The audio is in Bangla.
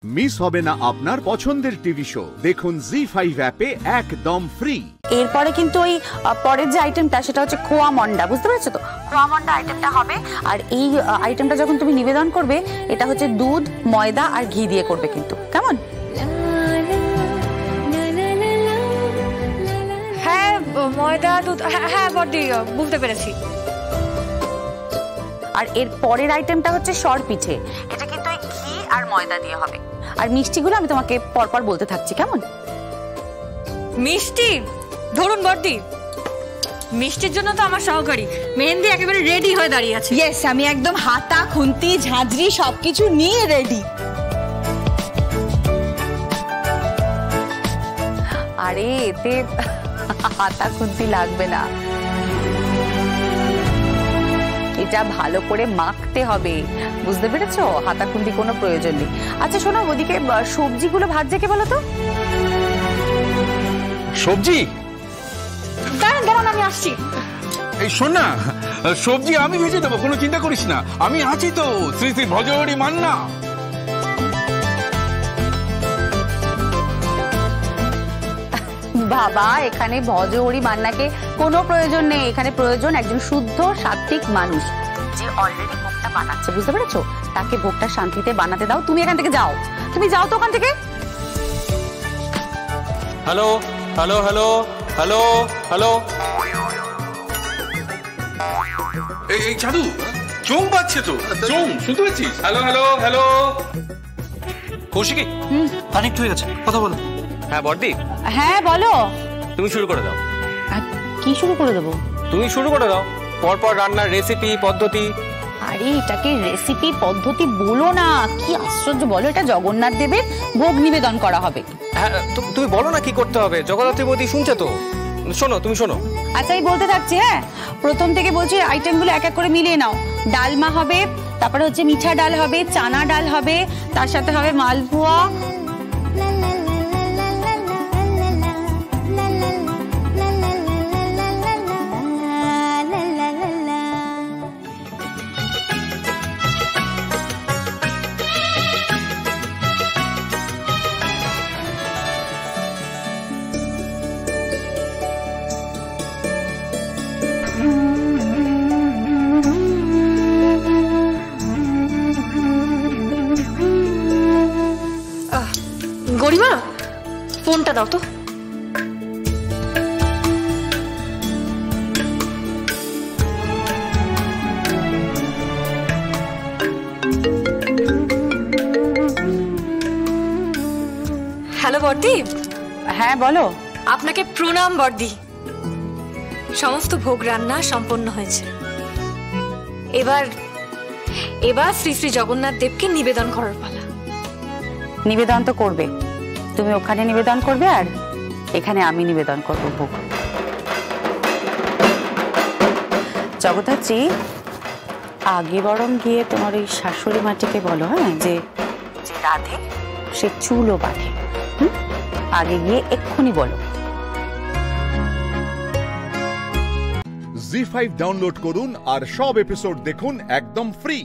মিস হবে না আপনার পছন্দের টিভি শো। দেখুন জি5 অ্যাপে একদম ফ্রি। এরপরে কিন্তু ওই পরের যে আইটেমটা সেটা হচ্ছে খোয়া মন্ডা, বুঝতে পেরেছো তো? খোয়া মন্ডা আইটেমটা হবে। আর এই আইটেমটা যখন তুমি নিবেদন করবে, এটা হচ্ছে দুধ, ময়দা আর ঘি দিয়ে করবে কিন্তু, কেমন? হ্যাঁ, ময়দা, দুধ, হ্যাঁ বডি, বুঝতে পেরেছি। আর এর পরের আইটেমটা হচ্ছে সর পিঠে। এটা কিন্তু ওই ঘি আর ময়দা দিয়ে হবে। আর মিষ্টিগুলো আমি তোমাকে পরপর বলতে থাকছি, কেমন? মিষ্টি ধরুন বডি, মিষ্টির জন্য তো আমার সহকারী মেহেন্দি একেবারে রেডি হয়ে দাঁড়িয়ে আছে। ইয়েস, আমি একদম হাতা, খুন্তি, ঝাঁঝরি সবকিছু নিয়ে রেডি। আরে এতে হাতা খুন্তি লাগবে না, এটা ভালো করে মাখতে হবে, বুঝতে পেরেছো? হাতা খুন্তি কোনো প্রয়োজন নেই। আচ্ছা শোনো, ওদিকে সবজিগুলো ভাজছে কে বলো তো? সবজি? দাঁড়ান দাঁড়ান, আমি আসছি। এই শোন না, সবজি আমি ভেজে দেবো, কোনো চিন্তা করিস না, আমি আছি তো। শ্রী শ্রী ভজহরি মান্না। বাবা, এখানে ভজহরি মান্নাকে কোনো প্রয়োজন নেই। এখানে প্রয়োজন একজন শুদ্ধ সাত্বিক মানুষ যে অলরেডি ভোগটা বানাচ্ছে, বুঝতে পেরেছো? তাকে ভোগটা শান্তিতে বানাতে দাও। তুমি এখান থেকে যাও, তুমি যাও তো ওখান থেকে। Hello hello hello hello hello. এই চাদু চোং পাচ্ছে তো, চোং শুনতে পাচ্ছিস? Hello hello hello. Kaushiki, connect হয়ে গেছে, কথা বলো। হ্যাঁ বড়দি। হ্যাঁ বলো। তুমি শুরু করে দাও। কি শুরু করে দেবো? তুমি শুরু করে দাও, পরপর রান্নার রেসিপি পদ্ধতি। আরে এটাকে রেসিপি পদ্ধতি বলো না, কি আশ্চর্য বলো। এটা জগন্নাথ দেবের ভোগ নিবেদন করা হবে। হ্যাঁ তুমি বলো না কি করতে হবে, জগদ্ধাত্রী বৌদি শুনছে তো। শোনো, তুমি শোনো। আচ্ছা আমি বলতে থাকছি। হ্যাঁ, প্রথম থেকে বলছি, আইটেমগুলো এক এক করে মিলিয়ে নাও। ডালমা হবে, তারপরে হচ্ছে মিঠা ডাল হবে, চানা ডাল হবে, তার সাথে হবে মালপোয়া। গরিমা, ফোনটা দাও তো। হ্যালো বর্দি। হ্যাঁ বলো। আপনাকে প্রণাম বর্দি। সমস্ত ভোগ রান্না সম্পন্ন হয়েছে। এবার শ্রী শ্রী জগন্নাথ দেবকে নিবেদন করার পালা। নিবেদন তো করবে, তুমি ওখানে নিবেদন করবে আর এখানে আমি নিবেদন করব ভোগ। জগদ্ধাত্রী, আগে বরং গিয়ে তোমার ওই শাশুড়ি মাটিকে বলো, হ্যাঁ, যে রাধে সে চুলও বাঁধে। আগে গিয়ে এক্ষুনি বলো। জি5 ডাউনলোড করুন আর সব এপিসোড দেখুন একদম ফ্রি।